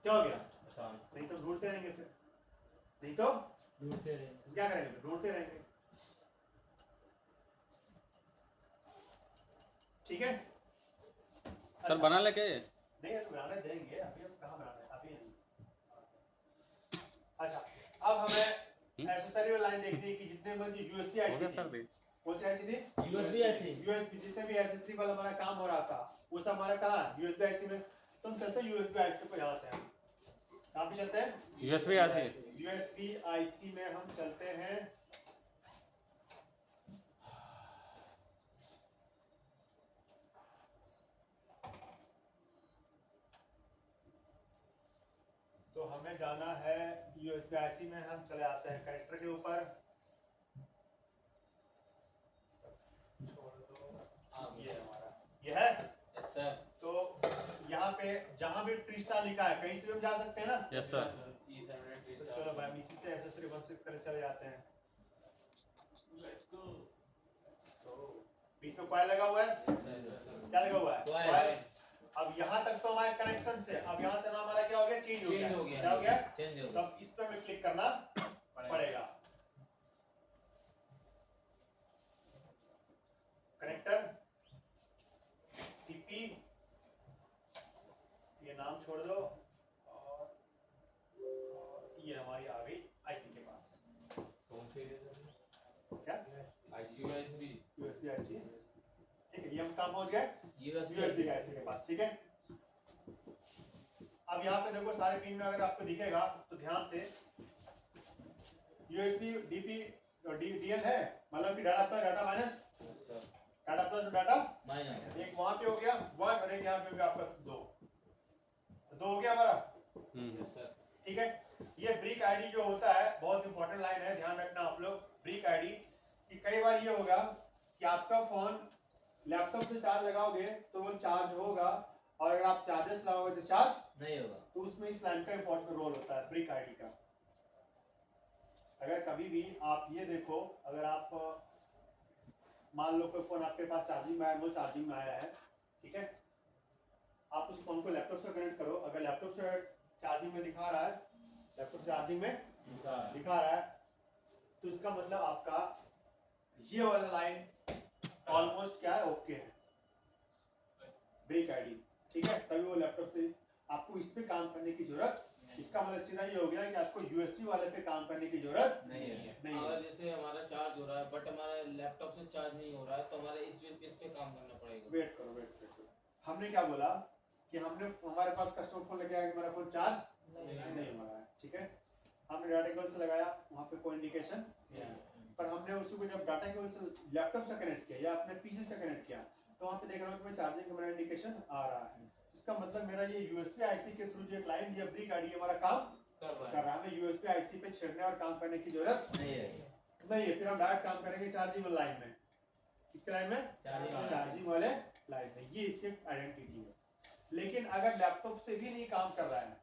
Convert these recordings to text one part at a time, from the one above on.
क्या हो गया? नहीं तो ढूंढते रहेंगे, फिर नहीं तो ढूंढते रहेंगे। क्या करेंगे? ढूंढते रहेंगे। ठीक है सर बना लेके नहीं है तो बनाने देंगे, अभी हम कहाँ बनाने, अभी नहीं। अच्छा अब हमें एसेसरी लाइन देखनी है कि जितने मर्जी यूएसबी आईसी थी, कौन सी आईसी थी? USB IC. यूएसबी जितने भी एसेसरी वाला हमारा काम हो रहा था वो सब हमारा कहाँ? यूएसबी आईसी में। तो हम चलते हैं यूएसबी आईसी को, यहाँ से हम कहाँ पे चलते हैं? USB IC. यूएसबी आईसी में हम चलते हैं। तो हमें जाना है यूएसबी आईसी में, हम चले आते हैं कनेक्टर के ऊपर। ये हमारा ये है। Yes sir. तो यहाँ पे जहाँ भी ट्री स्टार लिखा है कहीं से भी हम जा सकते हैं ना? Yes sir. तो चलो भाई हम इसी से एसेसरी 1 से कर चले जाते हैं। Let's go. तो बीच में कॉइल लगा हुआ है, क्या लगा हुआ है? कॉइल। अब यहाँ तक तो हमारे कनेक्शन से, अब यहाँ से ना हमारा क्या हो गया? चेंज हो गया। क्या हो गया? चेंज हो गया। तब इस पे हमें क्लिक करना पड़ेगा। कनेक्टर टीपी, ये नाम छोड़ दो, और ये हमारी आ गई आईसी के पास। कौन सी क्या? IC USB. यूएसबी आईसी, ठीक है। ये हम काम पहुंच गए यूएसबी यूएसबी आईसी के पास, ठीक है। अब यहाँ पे देखो सारे पिन में अगर आपको दिखेगा तो ध्यान से, यूएसबी डीपी डीएल है, मतलब कि data plus data minus, data plus data minus. एक वहां पे हो गया 1 और एक यहाँ पे हो गया आपका 2 हो गया हमारा। Yes sir. ठीक है। ये ब्रिक आईडी जो होता है बहुत इंपॉर्टेंट लाइन है, ध्यान रखना आप लोग। ब्रिक आईडी कि कई बार ये होगा कि आपका फोन लैपटॉप से चार्ज लगाओगे तो वो चार्ज होगा, और अगर आप चार्जेस लगाओगे तो चार्ज नहीं होगा। तो उसमें इस लाइन का इंपॉर्टेंट रोल होता है ब्रिक आईडी का। अगर कभी भी आप ये देखो, अगर आप मान लो कोई फोन आपके पास चार्जिंग में आया, वो चार्जिंग में आया है, ठीक है, आप उस फोन को लैपटॉप से कनेक्ट करो, अगर लैपटॉप से चार्जिंग में दिखा रहा है, लैपटॉप चार्जिंग में दिखा रहा है, तो इसका मतलब आपका ये वाला लाइन ऑलमोस्ट क्या है? ओके है, ब्रिक आईडी, ठीक है। तभी वो लैपटॉप से आपको इस पे काम करने की जरूरत, इसका मतलब सीधा ये हो गया कि आपको यूएसबी वाले पे काम करने की जरूरत नहीं है। अगर जैसे हमारा चार्ज हो रहा है बट हमारा लैपटॉप से चार्ज नहीं हो रहा है तो हमारे इस पे काम करना पड़ेगा। वेट करो। हमने क्या बोला कि हमारे पास कस्टमर फोन लग गया है कि हमारा फोन चार्ज नहीं हो रहा है, ठीक है। हमने डाटा केबल से लगाया, वहाँ पे कोई इंडिकेशन, पर हमने उसी को जब डाटा केबल से लैपटॉप से कनेक्ट किया या अपने पीसी से कनेक्ट किया तो वहाँ पे देख रहा हूँ कि चार्जिंग का मेरा इंडिकेशन आ रहा है। इसका मतलब मेरा ये यूएसबी आईसी के थ्रू जो क्लाइंट या ब्रिक आईडी हमारा काम कर रहा है। हमें यूएसबी आईसी पे छेड़ने और काम करने की जरूरत नहीं है। फिर हम डायरेक्ट काम करेंगे चार्जिंग लाइन में। किसके लाइन में? चार्जिंग वाले लाइन में। ये इसकी आइडेंटिटी है। लेकिन अगर लैपटॉप से भी नहीं काम कर रहा है,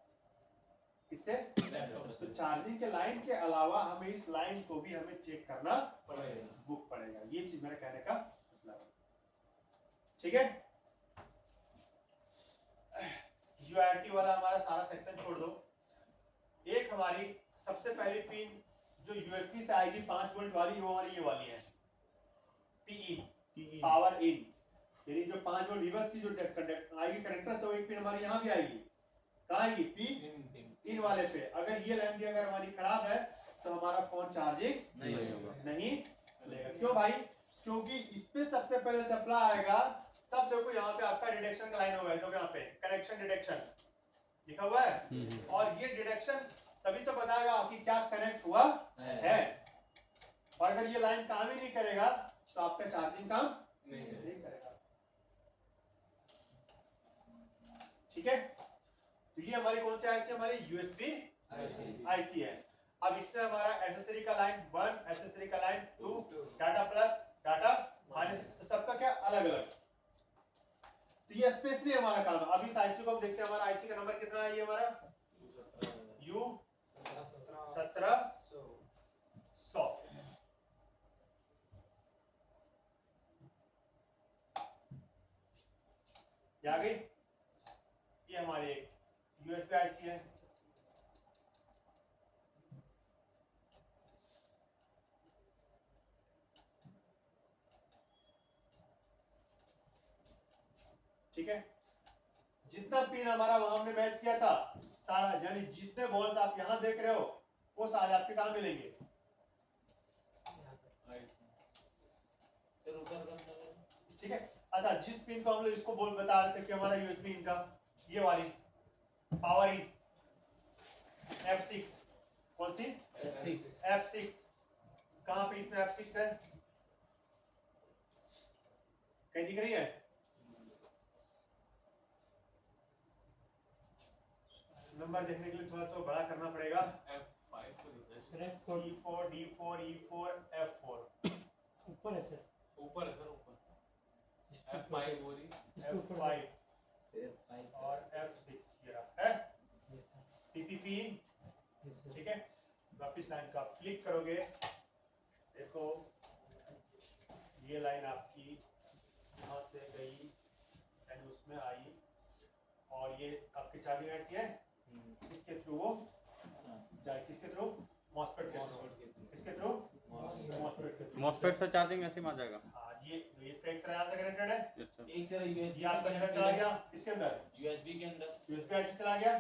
किससे? लैपटॉप से। तो चार्जिंग के लाइन के अलावा हमें इस लाइन को भी हमें चेक करना पड़ेगा। ये चीज मेरे कहने का मतलब है, ठीक है। यूआरटी वाला हमारा सारा सेक्शन छोड़ दो। एक हमारी सबसे पहली पिन जो यूएसबी से आएगी 5 वोल्ट वाली, वो हमारी ये वाली है, पी पावर इन, यानी जो 5 वोल्ट रिवर्स की जो आएगी कनेक्टर से, वो एक पिन हमारी यहाँ भी आएगी। कहाँ आएगी? पी इन वाले पे। अगर ये लाइन भी अगर हमारी खराब है तो हमारा फोन चार्जिंग नहीं लेगा। क्यों भाई? क्योंकि इस पे सबसे पहले सप्लाई आएगा, तब देखो यहाँ पे आपका डिडक्शन का लाइन होगा, तो यहाँ पे कनेक्शन डिडक्शन लिखा हुआ है, और ये डिडक्शन तभी तो बताएगा कि क्या कनेक्ट हुआ है। और अगर ये लाइन काम ही नहीं करेगा तो आपका चार्जिंग काम नहीं करेगा, ठीक है। तो ये हमारी कौन सी आईसी? हमारी यूएसबी आईसी है। अब इसमें हमारा एसेसरी का लाइन 1, एसेसरी का line 2, data plus data minus, तो सबका क्या अलग अलग। तो ये स्पेशली हमारा काम है। अब इस आईसी को हम देखते हैं, हमारा आईसी का नंबर कितना है? ये हमारा U1700। ये आ गई, ये हमारी यूएसबी आईसी है, ठीक है। जितना पिन हमारा वहां हमने मैच किया था सारा, यानी जितने बॉल्स आप यहां देख रहे हो वो सारे आपके कहां मिलेंगे, फिर ऊपर करना है। ठीक है। अच्छा, जिस पिन को हम लोग इसको बोल बता रहे थे कि हमारा यूएसबी इन का, ये वाली पावर इन F6, कौन सी F6 F6, कहां पे इसमें F6 है, कहीं दिख रही है, नंबर देखने के लिए थोड़ा सा बड़ा करना पड़ेगा, F5 तो दिख रहा C4 D4 E4 F4, ऊपर है सर, है ऊपर है सर, ऊपर इसके ऊपर F5 हो रही इसके ऊपर F5 और F6 ये रहा है yes sir, PPP, yes sir, ठीक है। वापिस लाइन को आप क्लिक करोगे, देखो ये लाइन आपकी यहाँ से गई एंड उसमें आई, और ये आपकी चार्जिंग ऐसी है, किसके थ्रू वो जाए, किसके थ्रू, मॉसफेट के थ्रू, किसके थ्रू, मॉसफेट के थ्रू, मॉसफेट से चार्जिंग ऐसे में आ जाएगा। हाँ ये इसका एक सर यहाँ से कनेक्टेड है, यस सर। एक सर यूएसबी ये आपका इधर चला गया, इसके अंदर यूएसबी के अंदर, यूएसबी ऐसे चला गया,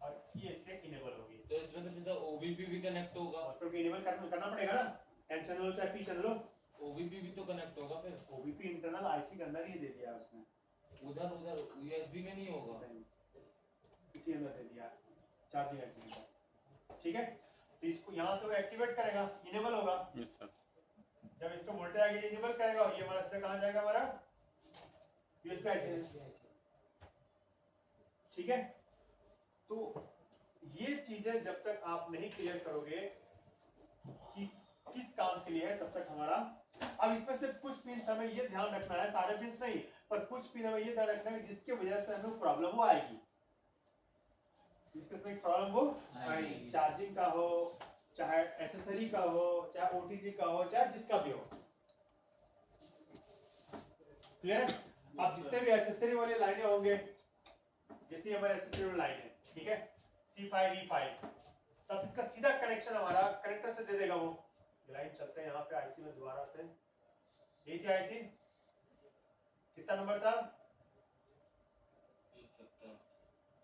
और ये इसके इनेबल होगी, तो इसमें तो फिर ओवीपी भी कनेक्ट होगा, मॉसफेट को इनेबल करना पड़ेगा ना, एन चैनल हो चाहे पी चैनल हो, ओवीपी भी तो कनेक्ट होगा, फिर ओबीपी इंटरनल आईसी के अंदर ही दे दिया है उसने, उधर उधर यूएसबी में नहीं होगा। इसी अंदर दे दिया चार्जिंग ऐसी के अंदर, ठीक है। तो इसको यहाँ से वो एक्टिवेट करेगा, इनेबल होगा, यस सर। जब इसको वोल्टेज आगे इनेबल करेगा, और ये हमारा सीधा कहाँ जाएगा, हमारा यूएसबी आईसी में, ठीक है। तो ये चीजें जब तक आप नहीं क्लियर करोगे कि किस काम के लिए है, तब तक हमारा, अब इसमें से कुछ पिन हमें ये ध्यान रखना है, सारे पिन नहीं, पर कुछ पिन हमें ये ध्यान रखना है जिसके वजह से हमें प्रॉब्लम वो आएगी, जिसके प्रॉब्लम वो आएगी, चार्जिंग का हो, चाहे एसेसरी का हो, चाहे ओटीजी का हो, चाहे जिसका भी हो, क्लियर है। अब जितने भी एसेसरी वाले लाइनें होंगे, जैसे हमारे एसेसरी वाली लाइन है, ठीक है, C5 E5, तब इसका सीधा कनेक्शन हमारा कनेक्टर से दे देगा वो, ये लाइन चलते हैं यहाँ पे आईसी में दोबारा से, ये थी आईसी, कितना नंबर था,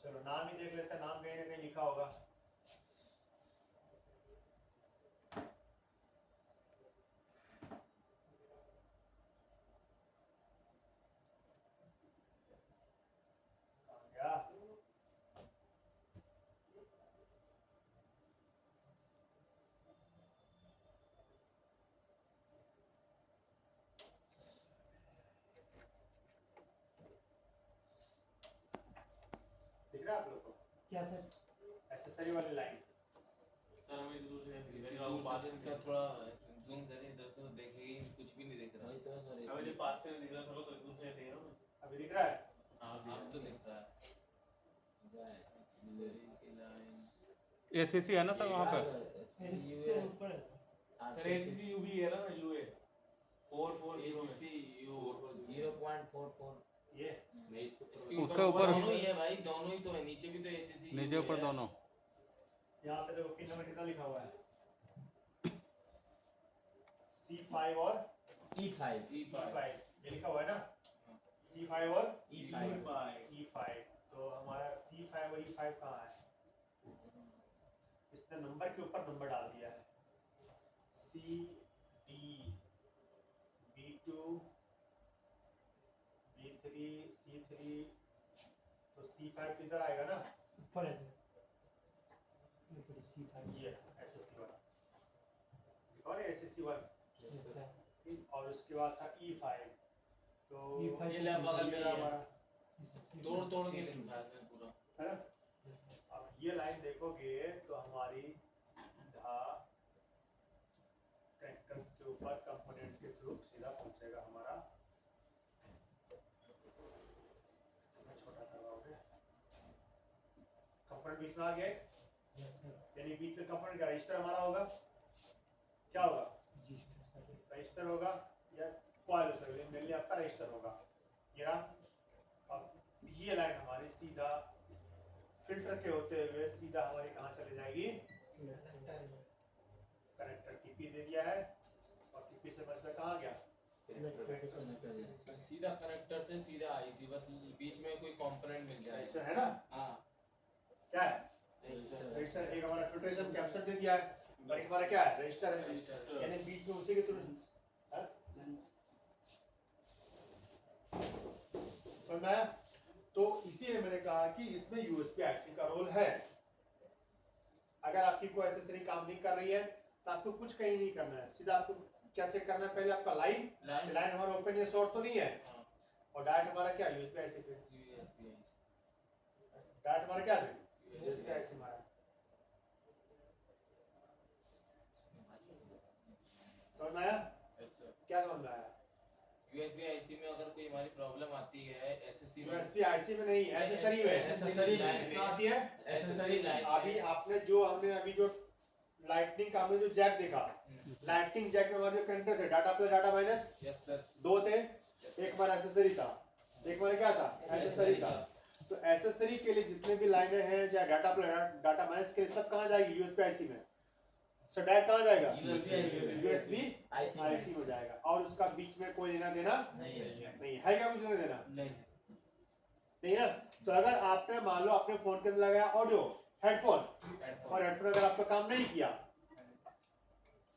चलो नाम ही देख लेते हैं, नाम कहीं ना कहीं लिखा होगा, कहाँ गया? दिख रहा है आप लोग को क्या सर, एसेसरी वाली लाइन, सर हमें दूर से नहीं दिख रहा, दूर वो पास से से इसका थोड़ा जूम करें इधर से, तो देखेगी कुछ भी नहीं दिख रहा। वही तो है सर, हमें जो पास से नहीं दिख रहा सर, तो दूर से नहीं दिख रहा ना। अभी दिख रहा है, हाँ अब तो दिख रहा है। एसीसी है ना सर वहाँ पे? इसके ऊपर है सर एसीसी यूबी है ना, यूए 440 ACC U 0.44 ये इसके उसके ऊपर ऊपर भी दोनों ही है भाई, दोनों ही तो है, नीचे भी तो ACC नीचे ऊपर दोनों। यहाँ पे देखो पिन नंबर कितना लिखा हुआ है, C5 और E5 E5, ये लिखा हुआ है ना, C5 और E5 E5, तो हमारा C5 और E5 कहाँ है, इसने नंबर के ऊपर नंबर डाल दिया है, C D B2 B3 C3, तो C5 किधर आएगा ना, ऊपर है सर, ऊपर C5 ये SSC1 लिखा है SSC1, यस सर, और उसके बाद था E5, तो E5 ये ले बगल में ही है। हमारा तोड़ तोड़ के लिखा है सर पूरा। है ना। अब ये लाइन देखोगे तो हमारी सीधा कनेक्टर्स के ऊपर कंपोनेंट के थ्रू सीधा पहुंचेगा हमारा, मैं छोटा करवाओगे, कंपोनेंट बीच में आ गया, यस सर, यानी बीच में कंपोनेंट का रजिस्टर हमारा होगा, क्या होगा, रजिस्टर सर, रजिस्टर होगा या कॉइल हो सकता है, मेनली आपका रजिस्टर होगा, ये रहा। अब ये लाइन हमारी सीधा फिल्टर के होते हुए सीधा हमारी कहाँ चले जाएगी, कनेक्टर टीपी दे दिया है और टीपी से बचता कहाँ गया, सीधा कनेक्टर से सीधा आईसी, बस बीच में कोई कंपोनेंट मिल जाए। रजिस्टर है ना, हाँ क्या है रजिस्टर रजिस्टर। एक हमारा फिल्ट्रेशन कैप्चर दे दिया है और एक हमारा क्या है रजिस्टर है, यानी बीच में उसी के थ्रू समझ में आया। तो इसीलिए मैंने कहा कि इसमें यूएसबी आईसी का रोल है। अगर आपकी कोई एसेसरी काम नहीं कर रही है तो आपको कुछ कहीं नहीं करना है, सीधा आपको क्या चेक करना है, पहले आपका लाइन हमारा ओपन या शॉर्ट तो नहीं है, और डायरेक्ट हमारा क्या यूएसबी आईसी पे, डायरेक्ट हमारा क्या है यूएसबी आईसी हमारा। समझ में आया, क्या समझ में आया। यूएसबी आईसी में अगर कोई हमारी प्रॉब्लम आती है एसएससी में, यूएसबी आईसी में नहीं, एसेसरी में, एसेसरी लाइन इसमें आती है एसेसरी लाइन। अभी आपने जो लाइटनिंग का हमने जो जैक देखा, लाइटनिंग जैक में हमारे जो कनेक्टर थे data plus data minus, yes sir, दो थे, एक हमारा एक्सेसरी था, एक हमारा क्या था एक्सेसरी था। तो एक्सेसरी के लिए जितने भी लाइनें हैं या डाटा प्लस डाटा माइनस के लिए सब कहाँ जाएगी यूएसबी आईसी में, सर डायरेक्ट कहाँ जाएगा यूएसबी आईसी में जाएगा, और उसका बीच में कोई लेना देना नहीं है क्या, कुछ लेना देना नहीं ना। तो अगर आपने मान लो अपने फोन के अंदर लगाया ऑडियो हेडफोन, और हेडफोन अगर आपका काम नहीं किया,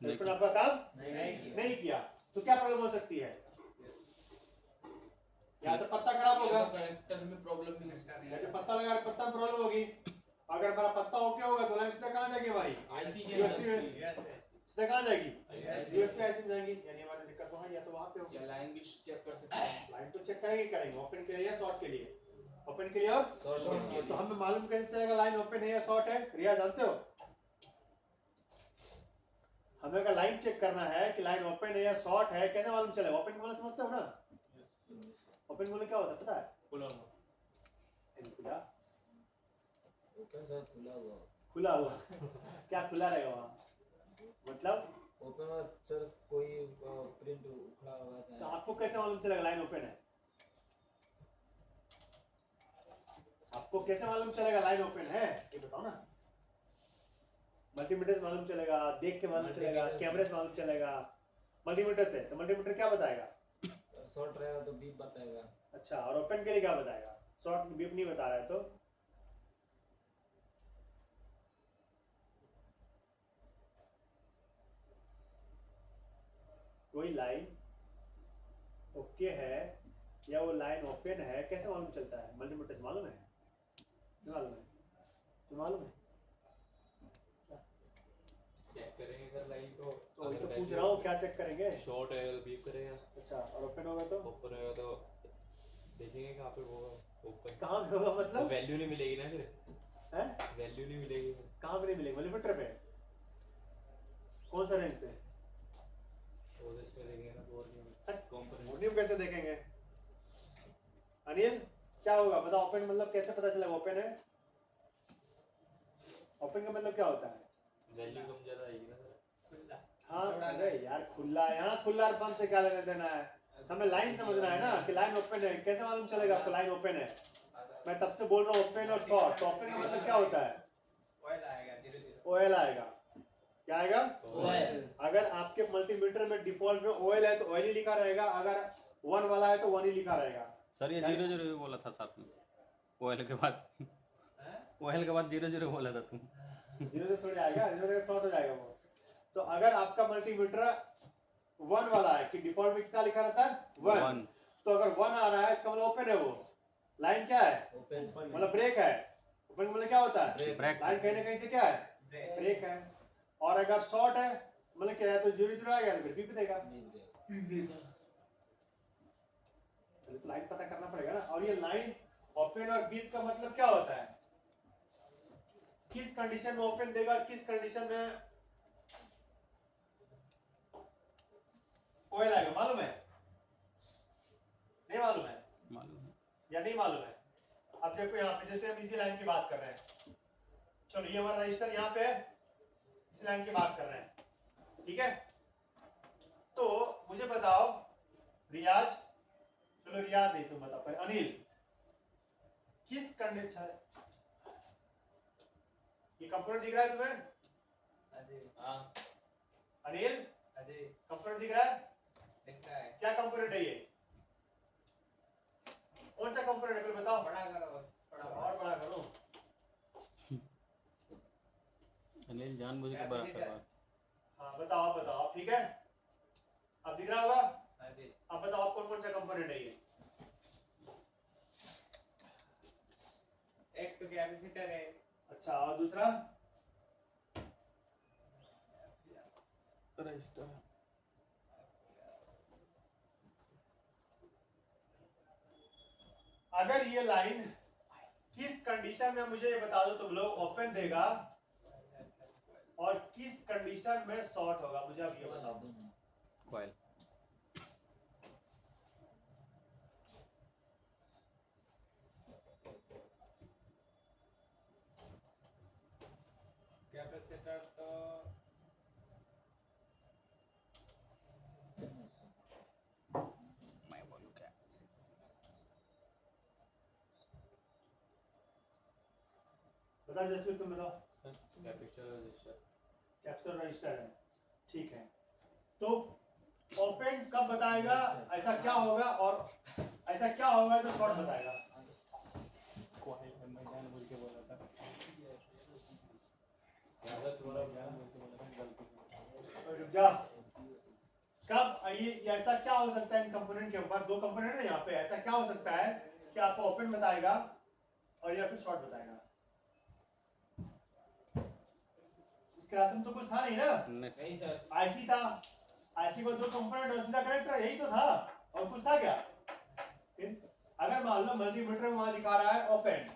हेडफोन आपका काम नहीं किया तो क्या प्रॉब्लम हो सकती है, या तो पत्ता खराब होगा, कनेक्टर में प्रॉब्लम भी हो सकती या है। जो पत्ता लगा पत्ता में प्रॉब्लम होगी। अगर हमारा पत्ता ओके होगा तो लाइन सीधा कहाँ जाएगी हमारी आईसी के यूएसबी में, सीधा कहाँ जाएगी यूएसबी यूएसबी आईसी में जाएंगी, यानी हमारी दिक्कत वहाँ या तो वहाँ पे होगी। या लाइन भी चेक कर सकते हैं। लाइन तो चेक करेंगे ओपन के लिए या शॉर्ट के लिए, ओपन के लिए और शॉर्ट के लिए। तो हमें मालूम कैसे चलेगा लाइन ओपन है या शॉर्ट है, रिया जानते हो। हमें अगर लाइन चेक करना है कि लाइन ओपन है या शॉर्ट है, कैसे मालूम चलेगा, ओपन बोलना समझते हो ना, ओपन बोलना क्या होता है पता है, खुला खुला ओपन सर खुला हुआ, खुला हुआ क्या खुला रहेगा वहाँ, मतलब ओपन और सर कोई प्रिंट उखड़ा हुआ तो था। आपको कैसे मालूम चलेगा लाइन ओपन है, आपको कैसे मालूम चलेगा लाइन ओपन है ये बताओ ना। मल्टीमीटर से मालूम चलेगा, देख के मालूम चलेगा, कैमरे से मालूम चलेगा, मल्टीमीटर से। तो मल्टीमीटर क्या बताएगा, शॉर्ट रहेगा तो बीप बताएगा। अच्छा, और ओपन के लिए क्या बताएगा, शॉर्ट बीप नहीं बता रहा है तो कोई लाइन ओके है या वो लाइन ओपन है कैसे मालूम चलता है, मल्टीमीटर से मालूम है, नहीं मालूम है, तो मालूम है चेक करेंगे अगर लाइन को, तो वही तो पूछ रहा हूँ क्या चेक करेंगे। शॉर्ट है तो बीप करेगा, अच्छा, और ओपन होगा तो ऊपर है तो देखेंगे कहाँ पे होगा ओपन, कहाँ पे होगा, मतलब वैल्यू नहीं मिलेगी ना फिर, है वैल्यू नहीं मिलेगी फिर। कहाँ पे नहीं मिलेगी, मल्टीमीटर पे कौन सा रेंज पे, वो तो इसमें देखेंगे ना बोर्ड में कंपोनेंट। वोल्यूम कैसे देखेंगे। अनिल क्या होगा बताओ, ओपन मतलब कैसे पता चलेगा ओपन है, ओपन का मतलब क्या होता है, वैल्यू कम ज्यादा आएगी ना सर। हाँ अरे यार खुला, यहाँ खुला और बंद से क्या लेना देना है, हमें लाइन समझना है ना कि लाइन ओपन है, कैसे मालूम चलेगा आपको लाइन ओपन है। मैं तब से बोल रहा हूँ ओपन और शॉर्ट, तो ओपन का मतलब क्या होता है, ओएल आएगा, क्या आएगा ओएल। अगर आपके मल्टीमीटर में डिफॉल्ट में ओएल है तो ओएल ही लिखा रहेगा, अगर 1 वाला है तो 1 ही लिखा रहेगा। सर ये 0 0 बोला था साथ में, ओएल के बाद 0 0 बोला था तुम। 0 से थोड़ी आएगा, 0 से शॉर्ट हो जाएगा वो। तो अगर आपका मल्टीमीटर 1 वाला है कि डिफॉल्ट में कितना लिखा रहता है 1, तो अगर 1 आ रहा है इसका मतलब ओपन है, वो लाइन क्या है ओपन मतलब ब्रेक है, ओपन मतलब क्या होता है ब्रेक। लाइन कहीं ना कहीं से क्या है ब्रेक है। और अगर शॉर्ट है मतलब क्या है, तो 0 0 आ गया तो फिर बीप देगा, तो लाइन पता करना पड़ेगा ना। और ये लाइन ओपन और बीप का मतलब क्या होता है, किस कंडीशन में ओपन देगा और किस कंडीशन में ओएल आएगा, मालूम है नहीं मालूम है मालूम है। या नहीं मालूम है। अब देखो यहाँ पे जैसे हम इसी लाइन की बात कर रहे हैं, चलो ये हमारा रजिस्टर यहाँ पे है, इसी लाइन की बात कर रहे हैं, ठीक है। तो मुझे बताओ रियाज, चलो रियाज नहीं तुम बताओ पहले, अनिल किस कंडीशन ये कंपोनेंट दिख रहा है तुम्हें? हाँ अनिल, कंपोनेंट दिख रहा है? क्या कंपोनेंट है ये? कौन सा कंपोनेंट है फिर बताओ? और बड़ा करो। अनिल जानबूझ के बड़ा करवा। हाँ बताओ, आप बताओ, ठीक है? अब दिख रहा होगा? अब बताओ आप कौन कौन सा कंपोनेंट है ये? एक तो कैपेसिटर है। अच्छा, और दूसरा? रजिस्टर। अगर ये लाइन किस कंडीशन में, मुझे ये बता दो तुम लोग, ओपन देगा और किस कंडीशन में शॉर्ट होगा, मुझे अब ये बताओ। कॉइल। कैपेसिटर तो मैं बोलूं क्या? बताओ जसवीर, तुम बताओ। Capacitor register. कैपेसिटर रजिस्टर है, ठीक है। तो ओपन कब बताएगा ऐसा क्या होगा, और ऐसा क्या होगा तो शॉर्ट बताएगा? कॉइल है, मैं जानबूझ के बोला था। ज्यादा तुम्हारा जानबूझ के बोला था, गलती से। और रुक जा। कब ये ऐसा क्या हो सकता है इन कंपोनेंट के ऊपर? दो कंपोनेंट है यहाँ पे, ऐसा क्या हो सकता है कि आपको ओपन बताएगा और या फिर शॉर्ट बताएगा? इस क्लास में तो कुछ था नहीं ना? नहीं सर। आईसी था, आईसी को दो कंपोनेंट और सीधा कनेक्टर, यही तो था, और कुछ था क्या? फिर अगर मान लो मल्टीमीटर में वहां दिखा रहा है ओपन,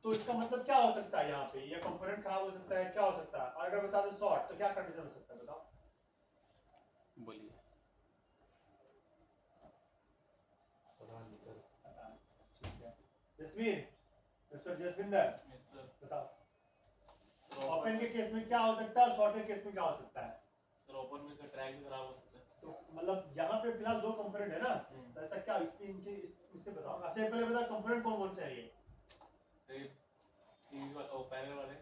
तो इसका मतलब क्या हो सकता है? यहाँ पे ये कंपोनेंट खराब हो सकता है, क्या हो सकता है? और अगर बता दो शॉर्ट, तो क्या कंडीशन हो सकता है बताओ? बोलिए। Jasvir, mister Jasvinder, yes sir. बताओ ओपन के केस में क्या हो सकता है और शॉर्ट के केस में क्या हो सकता है? सर ओपन में इसका ट्रैक भी खराब हो सकता है। तो मतलब यहाँ पे फिलहाल दो कंपोनेंट है ना, तो ऐसा क्या इससे बताओ। अच्छा पहले बताओ कंपोनेंट कौन कौन से हैं ये? सर सीरीज वाला, ओ पैरेलल वाले।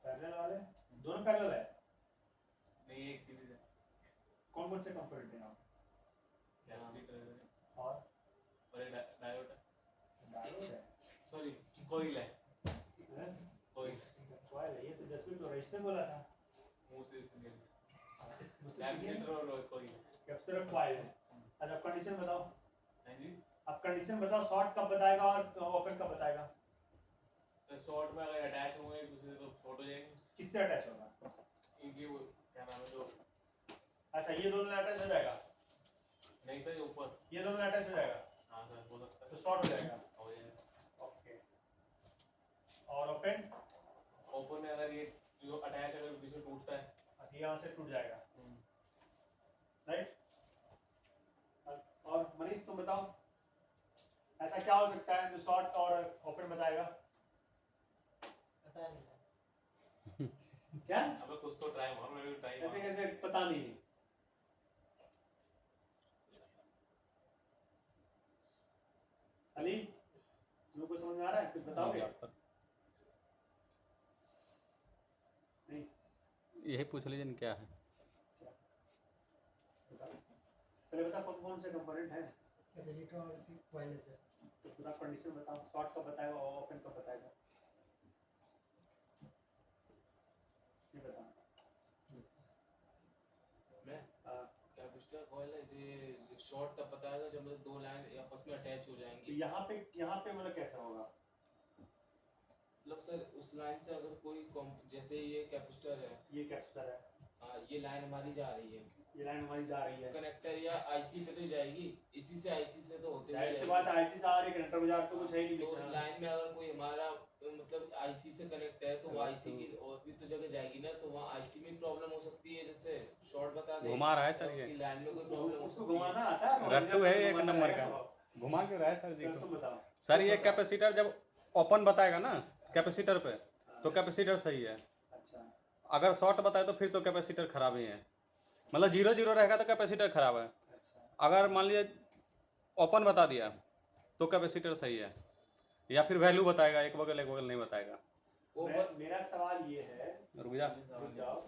पैरेलल वाले? दोनों पैरेलल है? नहीं, एक सीरीज है। कौन कौन से कंपोनेंट हैं? कैपेसिटर है और एक डायोड है। डायोड है? सॉरी, कॉइल है। हैं? कॉइल। कॉइल है? ये तो जसवीर तो रजिस्टर बोला था। मुंह से सिग्नल। मुझसे कैपेसिटर और कॉइल। कैपेसिटर कॉइल है। अच्छा कंडीशन बताओ। हाँ जी। अब कंडीशन बताओ, शॉर्ट कब बताएगा और ओपन कब बताएगा? सर शॉर्ट में अगर अटैच होंगे एक दूसरे से तो शॉर्ट हो जाएंगे। किससे अटैच होगा? इनकी वो क्या नाम है जो। अच्छा ये दोनों अटैच हो जाएगा? नहीं सर, ये ऊपर। ये दोनों अटैच हो जाएगा हाँ सर, हो सकता तो है। शॉर्ट हो जाएगा। हो जाएगा। ओके। और ओपन? ओपन में अगर ये जो अटैच अगर बीच में टूटता है। यहाँ से टूट जाएगा, राइट? और मनीष तुम बताओ, ऐसा क्या हो सकता है जो शॉर्ट और ओपन बताएगा? पता नहीं। क्या? अब कुछ तो ट्राई मारो, मैं भी ट्राई ऐसे कैसे पता नहीं? अली, तुमको कुछ समझ में आ रहा है? कुछ बताओगे? नहीं? यही पूछ लीजिए ना क्या है। बताओ। पहले बता कौन कौन से कंपोनेंट हैं? कैपेसिटर और कॉइल है सर। तो पूरा कंडीशन बताओ, शॉर्ट कब बताएगा और ओपन कब बताएगा? ये बताओ। मैं हाँ। कैपेसिटर कॉइल है, ये शॉर्ट तब बताएगा जब मतलब दो लाइन आपस में अटैच हो तो जाएंगी। यहाँ पे मतलब कैसा होगा? मतलब सर उस लाइन से अगर कोई जैसे ये कैपेसिटर है, ये कैपेसिटर है, ये लाइन हमारी जा रही है, ये लाइन हमारी जा रही है, कनेक्टर या आईसी पे तो जाएगी, इसी से आईसी से तो होते जाहिर सी जाएगी। बात आईसी से आ रही, कनेक्टर बाजार तो कुछ है ही नहीं तो उस बीच में। लाइन में अगर कोई हमारा मतलब आईसी से कनेक्ट है तो वो आईसी की और भी तो जगह जाएगी ना, तो वहाँ आईसी में प्रॉब्लम हो सकती है, जैसे शॉर्ट बता दे। घुमा रहा है सर और ये। उसकी लाइन में कोई प्रॉब्लम हो उसको सकती है। घुमाना आता है? रट्टू है एक घुमाना नंबर आएगा का। तो। घुमा के रहा है सर, चल देखो। तुम बताओ। सर ये कैपेसिटर जब ओपन बताएगा ना कैपेसिटर पे, तो कैपेसिटर सही है। अच्छा, अगर शॉर्ट बताए तो फिर तो कैपेसिटर खराब ही है। मतलब 0 0 रहेगा तो कैपेसिटर खराब है। अच्छा। अगर मान लीजिए ओपन बता दिया तो कैपेसिटर सही है, या फिर वैल्यू बताएगा, एक बगल नहीं बताएगा। मेरा सवाल ये है, रुक जा। रुक जाओ,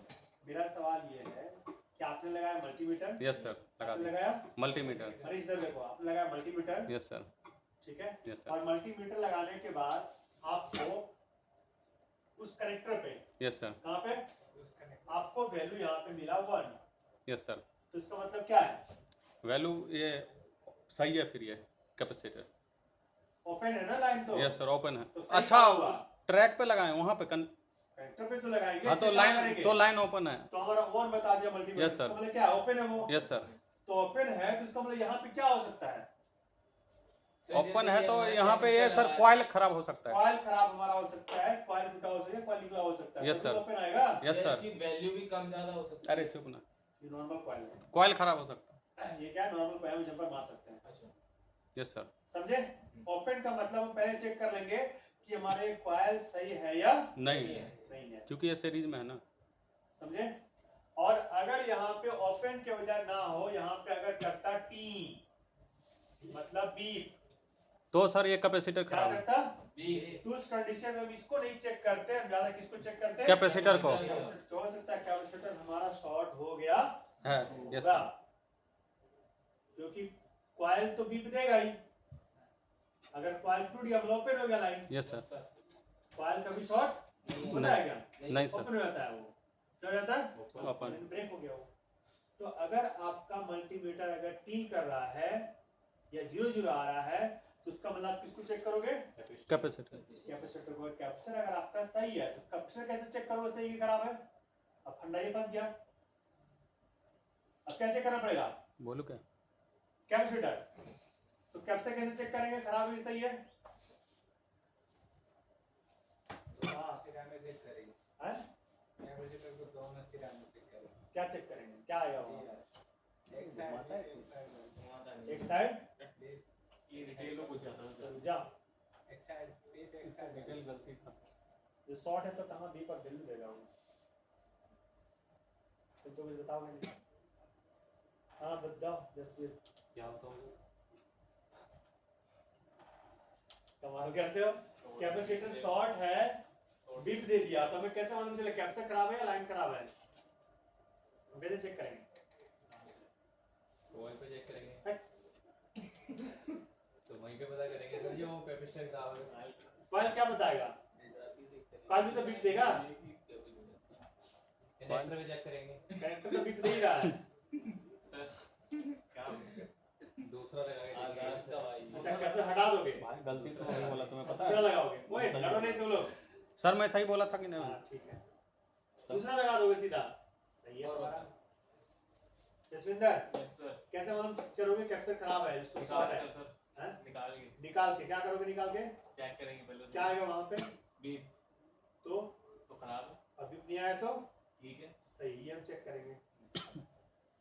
मेरा सवाल ये है कि आपने लगाया मल्टीमीटर। यस सर, लगा आपने दिया लगाया मल्टीमीटर। अरे इधर देखो, आपने लगाया मल्टीमीटर, यस सर, ठीक है। यस सर, और मल्टीमीटर लगाने के बाद आपको उस कनेक्टर पे, यस सर, कहाँ पे, आपको वैल्यू यहाँ पे मिला 1, यस सर। तो इसका मतलब क्या है? वैल्यू ये सही है, फिर ये कैपेसिटर। ओपन है ना लाइन तो? यस सर, ओपन है। तो सही अच्छा, कहाँ हुआ? ट्रैक पे लगाए वहाँ पे कनेक्टर पे तो लगाएंगे। हाँ, तो check कहाँ लाइन करेंगे? तो लाइन ओपन है। तो हमारा 1 बता दिया मल्टीमीटर। Yes, sir. इसका मतलब क्या है? ओपन है वो। यस सर, तो ओपन है तो इसका मतलब यहाँ पे क्या हो सकता है? ओपन है तो यहाँ पे ये सर कॉइल खराब हो सकता है। कॉइल खराब हमारा हो सकता है, कॉइल टूटा हो सकता है, कॉइल निकला हो सकता है। Yes, तो sir. ओपन आएगा। Yes sir. इसकी वैल्यू भी कम ज्यादा हो सकती है। अरे चुप ना, ये नॉर्मल कॉइल है। कॉइल खराब हो सकता ये क्या है? नॉर्मल कॉइल में जंपर मार सकते हैं। अच्छा, है। Yes sir. समझे? ओपन का मतलब हम पहले चेक कर लेंगे कि हमारे कॉइल सही है या नहीं है, नहीं है। क्योंकि ये सीरीज में है ना। समझे? और अगर यहाँ पे ओपन के बजाय ना हो, यहाँ पे अगर करता टी मतलब बीप, तो सर ये कैपेसिटर क्या खराब है। करता? तो उस कंडीशन में हम इसको नहीं चेक करते, हम ज्यादा किसको चेक करते हैं? कैपेसिटर को। कैपेसिटर। हो सकता है कैपेसिटर हमारा शॉर्ट हो गया है। यस होगा, सर, क्योंकि कॉइल तो बीप देगा ही। अगर कॉइल टूट गया मतलब ओपन हो गया लाइन। Yes sir. कॉइल कभी शॉर्ट होता है क्या? नहीं ओपन सर, हो जाता है वो। क्या हो जाता है? ओपन। ब्रेक हो गया वो। तो अगर आपका मल्टीमीटर अगर टी कर रहा है या 0 आ रहा है, तो उसका मतलब आप किसको चेक करोगे? कैपेसिटर। कैपेसिटर को। कैपेसिटर अगर आपका सही है तो कैपेसिटर कैसे चेक करोगे सही कि खराब है? अब फंडा ही फंस गया। अब क्या चेक करना पड़ेगा? बोलू क्या? कैपेसिटर। तो कैपेसिटर कैसे चेक करेंगे खराब है कि सही है? हाँ, हैं? क्या चेक करेंगे? क्या आएगा वहाँ? एक साइड ये डिटेल में कुछ जाता है। रुक जा। डिटेल गलती था। ये शॉर्ट है तो कहाँ बी पर वैल्यू देगा वो? तुम तो कुछ बताओगे नहीं। हाँ बताओ जसवीर, क्या बताऊँ? कमाल करते हो। कैपेसिटर शॉर्ट है, बीप दे दिया, तो हमें कैसे मालूम चले कैपेसिटर खराब है या लाइन खराब है? हम कैसे चेक करेंगे? वहीं पे चेक करेंगे, तो वहीं पे पता करेंगे सर जो कैपेसिटर खराब है। कॉइल क्या बताएगा? कॉइल भी तो बीप देगा। कनेक्टर पे चेक करेंगे, कनेक्टर तो बीप दे ही रहा है। सर क्या दूसरा लगा के आधार का भाई। अच्छा कैपेसिटर हटा दोगे, भाई गलती तो नहीं बोला तुम्हें पता दूसरा है। लगाओगे। ओए लड़ो नहीं तुम लोग। सर मैं सही बोला था कि नहीं? हाँ ठीक है, दूसरा लगा दोगे सीधा। सही है तुम्हारा। जसविंदर यस सर, कैसे मालूम करोगे कैपेसिटर खराब है? इसको निकाल शॉर्ट है। के सर, हैं? निकाल के निकाल के क्या करोगे? निकाल के चेक करेंगे पहले। क्या आएगा वहां पे? बीप तो तो खराब है, अभी नहीं आया तो ठीक है, सही है, हम चेक करेंगे।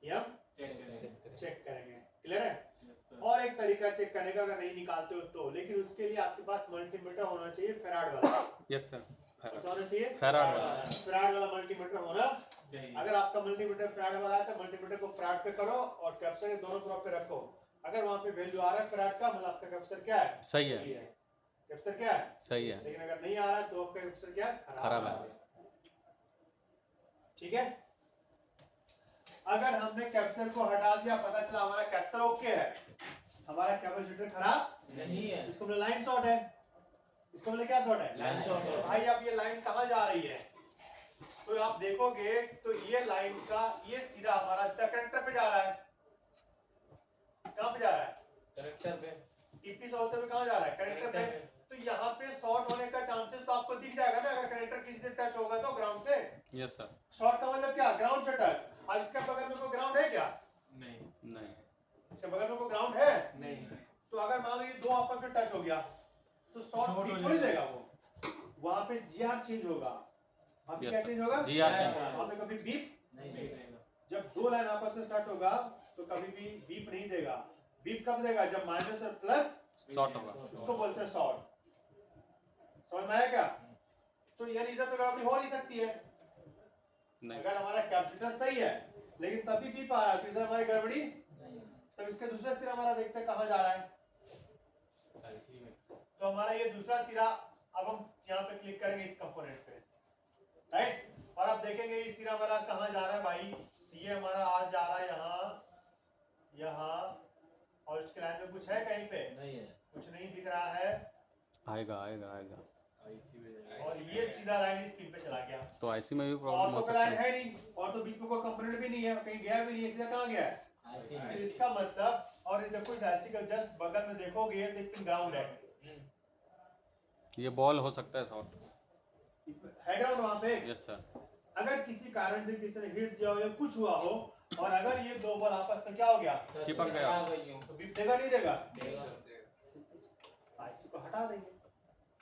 ये हम चेक करेंगे। चेक करेंगे। क्लियर है? Yes sir. और एक तरीका चेक करने का अगर नहीं निकालते हो तो, लेकिन उसके लिए आपके पास मल्टीमीटर होना चाहिए फेराड वाला। यस सर, कौन सा होना चाहिए? फेराड वाला। फेराड वाला मल्टीमीटर होना चाहिए। अगर आपका मल्टीमीटर फेराड वाला है तो मल्टीमीटर को फेराड पे करो और कैपेसिटर दोनों तरफ पे रखो। अगर वहां पे वैल्यू आ रहा है फेराड का, मतलब आपका कैपेसिटर क्या है? सही है, कैपेसिटर क्या है? सही है। लेकिन अगर नहीं आ रहा है तो आपका कैपेसिटर क्या है? खराब है। ठीक है। अगर हमने कैपेसिटर को हटा दिया, पता चला हमारा कैपेसिटर ओके है, हमारा कैपेसिटर खराब नहीं है। इसको मतलब लाइन शॉर्ट है। इसको मतलब क्या शॉर्ट है? लाइन शॉर्ट है। भाई अब ये लाइन कहाँ जा रही है? तो आप देखोगे तो ये लाइन का ये सिरा हमारा सीधा कनेक्टर पे जा रहा है। कहाँ पे जा रहा है? कनेक्टर पे। टीपी से होते हुए कहाँ जा रहा है? कनेक्टर पे। तो यहाँ पे शॉर्ट होने का चांसेस तो आपको दिख जाएगा ना, अगर कनेक्टर किसी से टच होगा तो ग्राउंड से। Yes sir. शॉर्ट का मतलब क्या? ग्राउंड से टच। अब इसके बगल में कोई ग्राउंड है क्या? नहीं नहीं, इसके बगल में कोई ग्राउंड है? नहीं, तो अगर मान लो ये दो आपस में टच हो गया तो शॉर्ट Short हो बीट थोड़ी देगा वो, वहां पे जीआर चेंज होगा। वहां पे Yes, क्या sir. चेंज होगा? GR change वहां पे कभी बीप, नहीं रहेगा। जब दो लाइन आपस में सेट होगा तो कभी भी बीप नहीं देगा। बीप कब देगा? जब माइनस और प्लस शॉर्ट होगा। उसको बोलते हैं शॉर्ट। समझ में आया क्या? तो यानी इधर तो गड़बड़ी हो नहीं सकती है। नहीं अगर हमारा कैपेसिटर सही है लेकिन तभी बीप आ रहा है तो इधर हमारी गड़बड़ी। तब इसके दूसरा सिरा हमारा देखते हैं कहाँ जा रहा है। तो हमारा ये दूसरा सिरा अब हम यहाँ पे क्लिक करेंगे इस कंपोनेंट पे, राइट, और आप देखेंगे ये सिरा वाला कहाँ जा रहा है भाई, ये हमारा आज जा रहा है यहाँ, और इसके लाइन में कुछ है कहीं पे, नहीं है, कुछ नहीं दिख रहा है, आएगा आएगा आएगा। और ये सीधा लाइन इस पिन पे चला गया। तो आईसी में भी और प्रॉब्लम तो हो लाइन सकता है। है नहीं, और तो बीच में कोई कंपोनेंट भी नहीं है, कहीं गया भी नहीं है, सीधा कहाँ गया है, आईसी तो में। इसका मतलब, और ये देखो इस आईसी के जस्ट बगल में देखोगे तो एक ग्राउंड है ये बॉल हो सकता है शॉर्ट। ग्राउंड वहाँ पे। Yes sir. अगर किसी कारण से किसी ने हिट दिया हो या कुछ हुआ हो, और अगर ये दो बॉल आपस में क्या हो गया, चिपक गया। आ गई हूँ तो बीप देगा नहीं देगा, देगा। आईसी को हटा देंगे,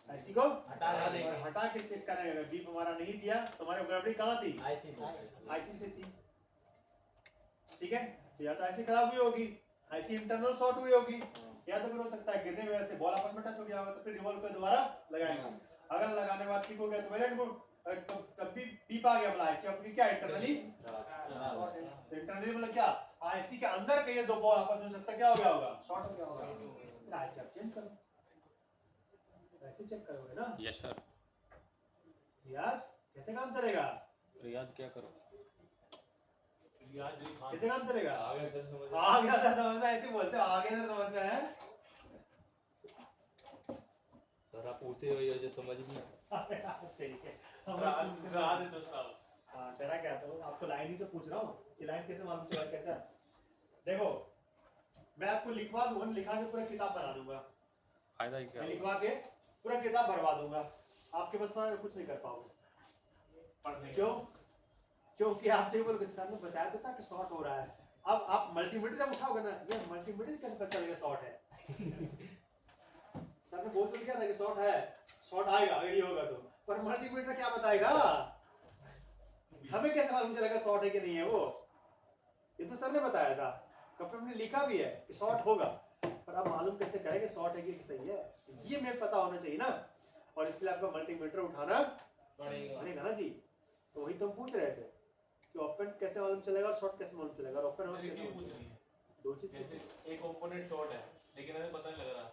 आईसी को हटा देंगे। और हटा के चेक करेंगे, अगर बीप हमारा नहीं दिया तो हमारी गड़बड़ी कहाँ थी, आईसी से। आईसी से थी, ठीक है, तो या तो आईसी खराब हुई होगी, आईसी इंटरनल शॉर्ट हुई होगी, या तो फिर हो सकता है गिरने की वजह से बॉल आपस में टच हो गया होगा, तो फिर रिवॉल्व को दोबारा लगाएंगे, अगर लगाने के बाद ठीक हो गया तो वेल एंड गुड, तब भी बीप आ गया, मतलब आईसी आपकी क्या इंटरनली शॉर्ट है, तो इंटरनली मतलब क्या, आईसी के अंदर के ये दो बॉल आपस में हो सकता है क्या हो गया होगा, शॉर्ट हो गया होगा, फिर आईसी आप चेंज करो, ऐसे चेक करोगे ना, यस सर। रियाज कैसे काम चलेगा, रियाज क्या करो। रियाज अली खान कैसे काम चलेगा, आ गया सर समझ। आ गया था समझ में, ऐसे बोलते हो, आ गया था समझ में है, सर आप पूछते हो जो समझ नहीं। ठीक है, राज हिंदुस्तान। हाँ डरा क्या, तो आपको लाइन ही तो पूछ रहा हूँ कि लाइन कैसे मालूम चला, कैसा, देखो मैं आपको लिखवा दूंगा, लिखा के पूरा किताब बना दूंगा, फायदा ही क्या मैं होगा? लिखवा के पूरा किताब भरवा दूंगा, आपके बस में कुछ नहीं कर पाओगे, पढ़ने क्यों, क्योंकि आप जो बोलोगे सर ने बताया तो था कि शॉर्ट हो रहा है, अब आप मल्टीमीटर जब उठाओगे ना, ये मल्टीमीटर कैसे पता चलेगा शॉर्ट है, सर ने बोल तो दिया था कि शॉर्ट है, शॉर्ट आएगा अगर ये होगा तो, पर मल्टीमीटर क्या बताएगा, हमें कैसे मालूम चलेगा शॉर्ट है कि नहीं है, वो ये तो सर ने बताया था, कपड़े में लिखा भी है कि शॉर्ट होगा, पर अब मालूम कैसे करेंगे शॉर्ट है कि सही है, ये मेरे पता होना चाहिए ना, और इसके लिए आपका मल्टीमीटर उठाना पड़ेगा ना जी, तो वही तो हम पूछ रहे थे कि ओपन कैसे मालूम चलेगा और शॉर्ट कैसे मालूम चलेगा, और ओपन और मेरी कैसे चीज मालूम पूछ चलेगा? रही है, दो चीज जैसे एक ओपोनेंट शॉट है लेकिन हमें पता नहीं लग रहा,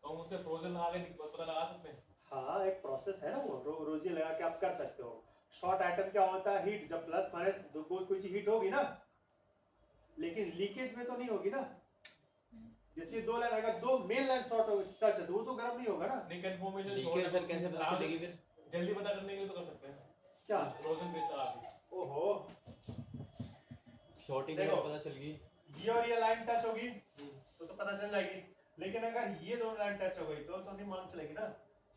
तो हम उससे फ्रोजन लगा के पता लगा सकते हैं। हाँ एक प्रोसेस है ना वो, रोजी लगा के आप कर सकते हो, शॉर्ट आइटम क्या होता है, हीट, जब प्लस माइनस कोई चीज हीट होगी ना, लेकिन लीकेज में तो नहीं होगी ना, जैसे दो लाइन अगर दो मेन लाइन शॉर्ट हो टच है तो वो तो गर्म नहीं होगा ना, नहीं कंफर्मेशन लीकेज सर कैसे पता चलेगी फिर? जल्दी पता करने के लिए तो कर सकते हैं, क्या, फ्रोजन पेज लगा के। ओहो, शॉर्टिंग देखो। पता चल गई। ये और ये लाइन टच होगी तो पता चल जाएगी, लेकिन अगर ये दोनों लाइन टच हो गई तो नहीं मालूम चलेगी ना,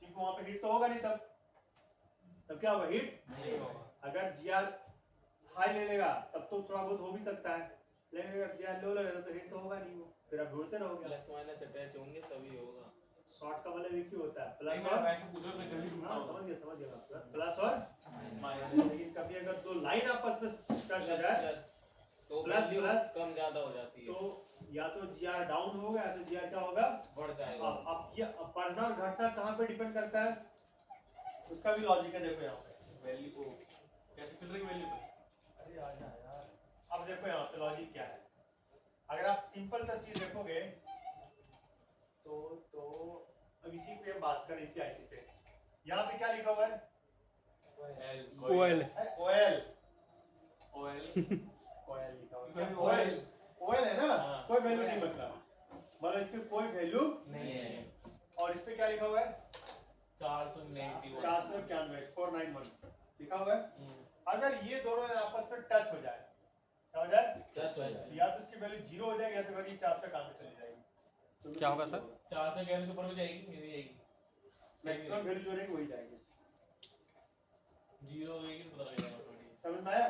क्योंकि वहां पे हीट तो होगा नहीं, तब क्या होगा, हीट नहीं होगा। अगर जीआर हाई ले लेगा तब तो थोड़ा बहुत हो भी सकता है, लेकिन अगर जीआर लो लगेगा तो हीट तो होगा नहीं, वो फिर आप ढूंढते रहोगे, प्लस माइनस अटैच होंगे तभी होगा। शॉर्ट का मतलब एक ही होता है नहीं प्लस मैं और, वैसे पूछ रहा हूँ, मैं जल्दी ढूंढता हाँ हूँ। समझ गया प्लस और, माइनस। लेकिन कभी अगर दो लाइन आपस में टच हो प्लस जाए प्लस तो प्लस वैल्यू प्लस कम ज्यादा हो जाती है, तो या तो जीआर डाउन होगा या तो जीआर क्या होगा, बढ़ जाएगा। अब ये बढ़ना और घटना कहाँ पे डिपेंड करता है, उसका भी लॉजिक है, देखो यहाँ पे, वैल्यू को कैसे चल रही वैल्यू पे? अरे आ जा यार, अब देखो यहाँ पे लॉजिक क्या है, अगर आप सिंपल सा चीज देखोगे तो अब इसी पे हम बात करें, इसी आईसी पे, यहाँ पे क्या लिखा हुआ है, ओएल। ओएल, ऑयल ओएल लिखा हुआ इसमें है, भी ओएल, ओएल है ना, हाँ। कोई वैल्यू नहीं, मतलब इस पे कोई वैल्यू, नहीं है। और इस पे क्या लिखा हुआ है, 491 491 लिखा हुआ है, अगर ये दोनों आपस में टच हो जाए, क्या हो जाए, टच हो जाए। या तो इसकी वैल्यू 0 हो जाएगी या तो वैल्यू 4 से कम चली जाएगी, तो क्या होगा सर? 4 से 11 से ऊपर में जाएगी, नहीं जाएगी, मैक्सिमम वैल्यू जो रहेगी वही जाएगी, जीरो होगी तो पता लगेगा ऑटोमेटिक। समझ में आया,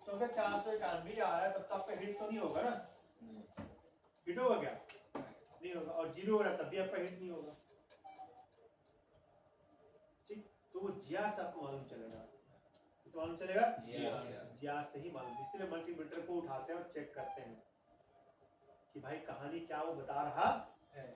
तो अगर 491 आ रहा है तब तो आपका हिट तो नहीं होगा ना, हिट होगा क्या, नहीं होगा, और 0 हो रहा है तब भी आपका हिट नहीं होगा, ठीक, तो वो जीआर से आपको मालूम चलेगा, किससे मालूम चलेगा, जीआर से ही मालूम, इसलिए मल्टीमीटर को उठाते हैं और चेक करते हैं कि भाई कहानी क्या वो बता रहा है।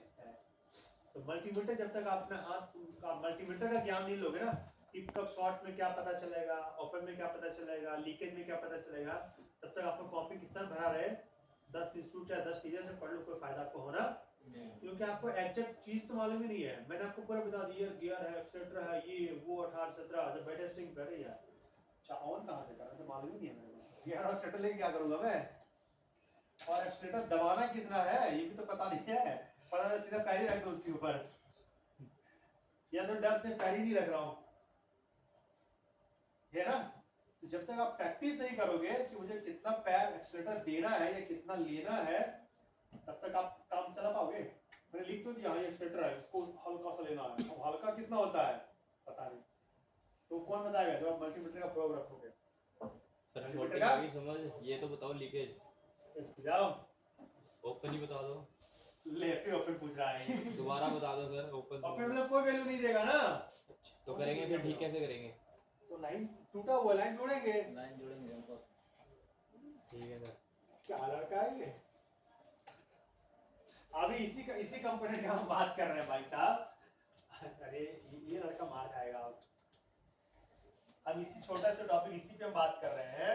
तो मल्टीमीटर जब तक आप अपने हाथ का मल्टीमीटर का ज्ञान नहीं लोगे ना कि कब शॉर्ट में क्या पता चलेगा, ओपन में क्या पता चलेगा, लीकेज में क्या पता चलेगा, तब तक आपको कॉपी कितना भरा रहे, 10 इंस्टीट्यूट चाहे 10 टीचर से पढ़ लो, कोई फायदा आपको होना क्योंकि आपको एग्जैक्ट चीज तो मालूम ही नहीं है। मैंने आपको पूरा बता दिया, गियर है, एक्सीलरेटर है, ये वो 18 17 जब बैठ टेस्टिंग कर रही है। अच्छा ऑन कहां से करा, तो मालूम ही नहीं है मेरे को। गियर और एक्सीलरेटर लेके क्या करूंगा मैं, और एक्सीलरेटर दबाना कितना है ये भी तो पता नहीं है। पता है सीधा पैर ही रख दो उसके ऊपर, या तो डर से पैर ही नहीं रख रहा हूं, है ना। तो जब तक आप प्रैक्टिस नहीं करोगे कि मुझे कितना पैर एक्सीलरेटर देना है या कितना लेना है, तब तक आप काम चला पाओगे। मैंने लिख तो दिया ये एक्सीलरेटर है, इसको हल्का सा लेना है। अब हल्का कितना होता है पता नहीं, तो कौन बताएगा जब आप मल्टीमीटर का प्रयोग रखोगे। सर मल्टीमीटर शॉर्टिंग का आ गई समझ, ये तो बताओ लीकेज जाओ ओपन ही बता दो। ले फिर ओपन पूछ रहा है ये। दोबारा बता दो सर ओपन। ओपन में कोई वैल्यू नहीं देगा ना, तो करेंगे फिर ठीक कैसे करेंगे? तो लाइन टूटा हुआ लाइन जोड़ेंगे। लाइन जोड़ेंगे उनको। ठीक है सर। क्या लड़का है ये। अभी इसी कंपोनेंट का हम बात कर रहे हैं भाई साहब। अरे ये लड़का मार खाएगा अब। हम इसी छोटा सा टॉपिक इसी पे हम बात कर रहे हैं।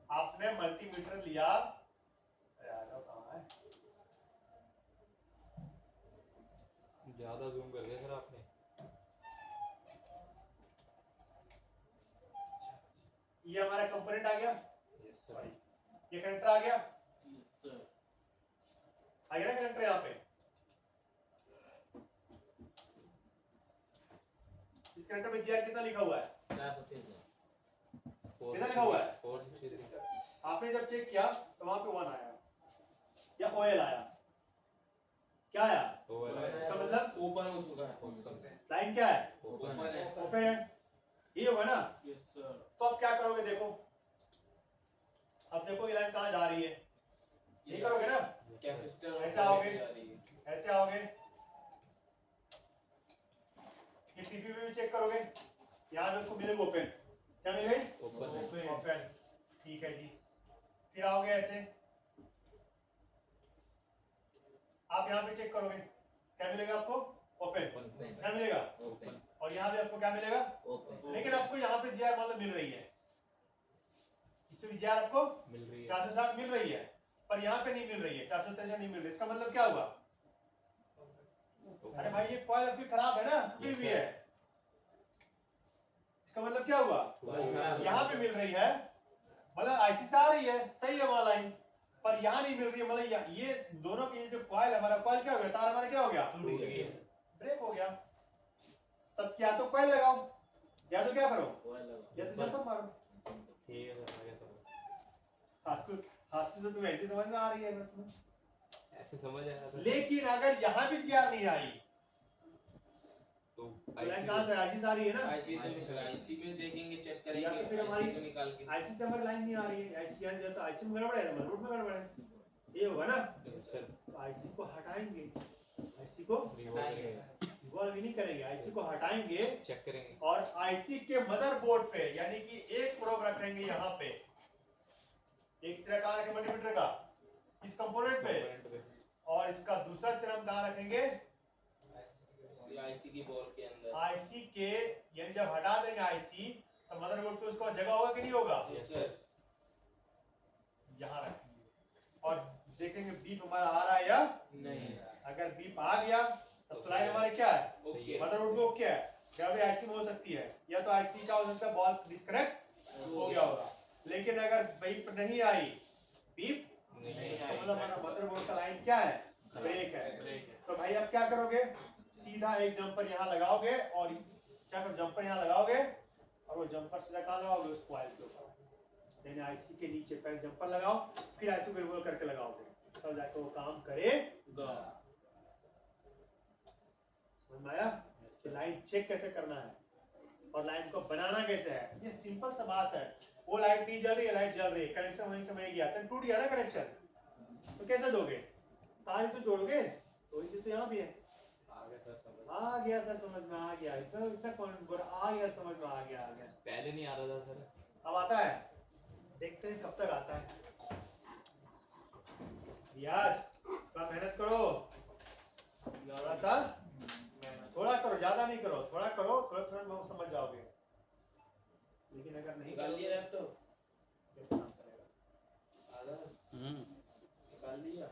आपने मल्टीमीटर लिया, यार कहाँ है, ज्यादा जूम कर दिया सर आपने। ये हमारा कंपोनेंट आ गया, यस सर। सॉरी ये कनेक्टर आ गया, आ गया ना कनेक्टर यहाँ पे। इस कनेक्टर में जीआर कितना लिखा हुआ है, 433 कितना लिखा हुआ है। 463 आपने जब चेक किया तो वहां पे 1 आया या ओएल आया, क्या आया, इसका मतलब ओपन हो चुका है। लाइन क्या है, ओपन है। ओपन है, ये होगा ना। तो अब क्या करोगे, देखो अब देखो ये लाइन कहाँ जा रही है, ये करोगे ना, कैपेसिटर ऐसे आओगे, जा रही है। ऐसे आओगे, ये टीपी पे भी चेक करोगे, यहाँ पे उसको मिलेगा ओपन, क्या मिलेगा ओपन ओपन, ठीक है जी। फिर आओगे ऐसे, आप यहाँ पे चेक करोगे, क्या मिलेगा आपको, ओपन, क्या मिलेगा, ओपन और यहाँ पे आपको क्या मिलेगा, लेकिन आपको यहाँ पे जीआर मतलब मिल रही है, इसमें भी जीआर आपको मिल रही है। 460 मिल रही है, पर यहाँ पे नहीं मिल रही है, 463 नहीं मिल रही। इसका मतलब क्या हुआ, अरे भाई ये कॉइल आपकी खराब है ना, टूटी हुई है। इसका मतलब क्या हुआ, यहाँ पे मिल रही है, मतलब आईसी से आ रही है, सही है वहां लाइन, पर यहाँ नहीं मिल रही है। मतलब ये दोनों की जो कॉइल है, हमारा कॉइल क्या हो गया, तार हमारा क्या हो गया, ब्रेक हो गया। तब क्या तो कॉइल लगाओ, या तो क्या करो, या तो जंपर मारो। ठीक है सर, आ गया समझ। हाथ से तो तुम्हें ऐसी समझ में आ रही है तुम्हें। ऐसे समझ आया था। लेकिन अगर यहाँ भी जीआर नहीं आई तो तो लाइन कहाँ से, आईसी से आ रही है ना, आईसी में देखेंगे, चेक या करेंगे तो फिर हमारी आईसी को निकाल के। आईसी से हमारी लाइन नहीं आ रही है, आईसी यानी या तो आईसी में गड़बड़ है, मदरबोर्ड में गड़बड़ है, ये होगा ना। सर तो आईसी को हटाएंगे, आईसी को रिवॉल्व इवॉल्व ही नहीं करेंगे, आईसी को हटाएंगे चेक करेंगे। और आईसी के मदरबोर्ड पे, यानी कि एक प्रोब रखेंगे यहाँ पे, एक सिरा कहाँ रखेंगे मल्टीमीटर का, इस कंपोनेंट पे, और इसका दूसरा सिरा हम कहाँ रखेंगे, आईसी की बॉल के अंदर। आईसी के, यानी जब हटा देंगे आईसी तो मदरबोर्ड पे उसका जगह होगा कि नहीं होगा, यस सर। यहाँ रखेंगे और देखेंगे बीप हमारा आ रहा है या नहीं। अगर बीप आ गया तो लाइन हमारी क्या है, ओके। मदरबोर्ड पे ओके है। या भी आईसी में हो सकती है, या तो आईसी का हो सकता है बॉल डिस्कनेक्ट हो गया होगा। लेकिन अगर बीप नहीं आई, बीप तो मतलब हमारा मदरबोर्ड का लाइन क्या है, ब्रेक है। तो भाई अब क्या करोगे, सीधा एक जंपर यहाँ लगाओगे और क्या करो, जंपर यहाँ लगाओगे और वो जंपर सीधा कहाँ लगाओगे, उस कॉइल के ऊपर, यानी आईसी के नीचे पहले जंपर लगाओ, फिर आईसी को रिवॉल्व करके लगाओगे, तब जाके वो काम करेगा। समझ में आया कि लाइन चेक कैसे करना है और लाइन को बनाना कैसे है। ये सिंपल सा बात है। वो लाइट नहीं जल रही है, लाइट जल रही है, कनेक्शन वहीं से वहीं गया, तो टूट गया ना कनेक्शन, तो कैसे दोगे, तार तो जोड़ोगे, तो वही चीज तो यहाँ भी है। आ गया सर, समझ में आ गया, इतना कौन आ गया, समझ में आ गया, पहले नहीं आता था सर। अब आता है, देखते हैं कब तक आता है। रियाज थोड़ा मेहनत करो, थोड़ा करो, ज्यादा नहीं करो, थोड़ा करो, थोड़ा थोड़ा समझ जाओगे। लेकिन अगर नहीं निकाल लिया लैपटॉप, कैसे काम करेगा। आधा निकाल लिया,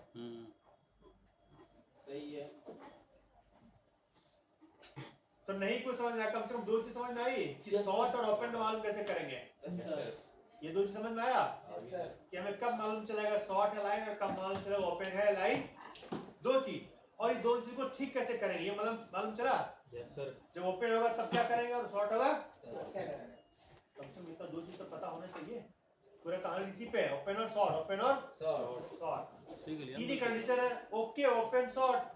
सही सही है। तो नहीं कुछ समझ में आया, कम से कम दो चीज समझ में आई कि Yes, शॉर्ट sir. और ओपन का मालूम कैसे करेंगे। Yes sir. ये दो चीज समझ में आया कि हमें कब मालूम चलेगा शॉर्ट है लाइन और कब मालूम चलेगा ओपन है लाइन। दो चीज, और ये दोनों चीज को ठीक कैसे करेंगे ये मालूम चला। Yes sir. जब ओपन होगा तब क्या करेंगे और शॉर्ट होगा क्या करेंगे? कम से कम इतना दो चीज तो पता होना चाहिए। पूरा कहानी इसी पे ओपन और शॉर्ट, ओपन और शॉर्ट शॉर्ट। सीख लिया तीन ही कंडीशन है, ओके ओपन शॉर्ट।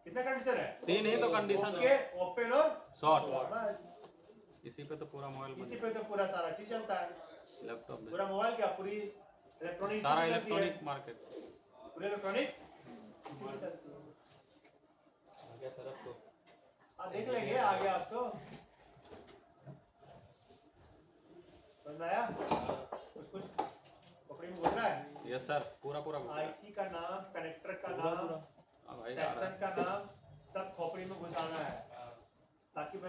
कितना कंडीशन है? तीन ही तो कंडीशन ओके ओपन और शॉर्ट। बस इसी पे तो पूरा मोबाइल इसी बना, पे तो पूरा सारा चीज चलता है। लैपटॉप में पूरा मोबाइल क्या पूरी इलेक्ट्रॉनिक सारा इलेक्ट्रॉनिक मार्केट। पूरे इलेक्ट्रॉनिक इसी पे चलती है। आ गया सर अब तो। देख लेंगे आगे आप तो समझ में आया। कुछ पकड़ी में बोल रहा है। यस सर, पूरा पूरा घुसा। आईसी का नाम, कनेक्टर का पूरा नाम, पूरा। हाँ भाई, आ रहा है। सेक्शन का नाम सब खोपड़ी में घुसाना है ताकि मैं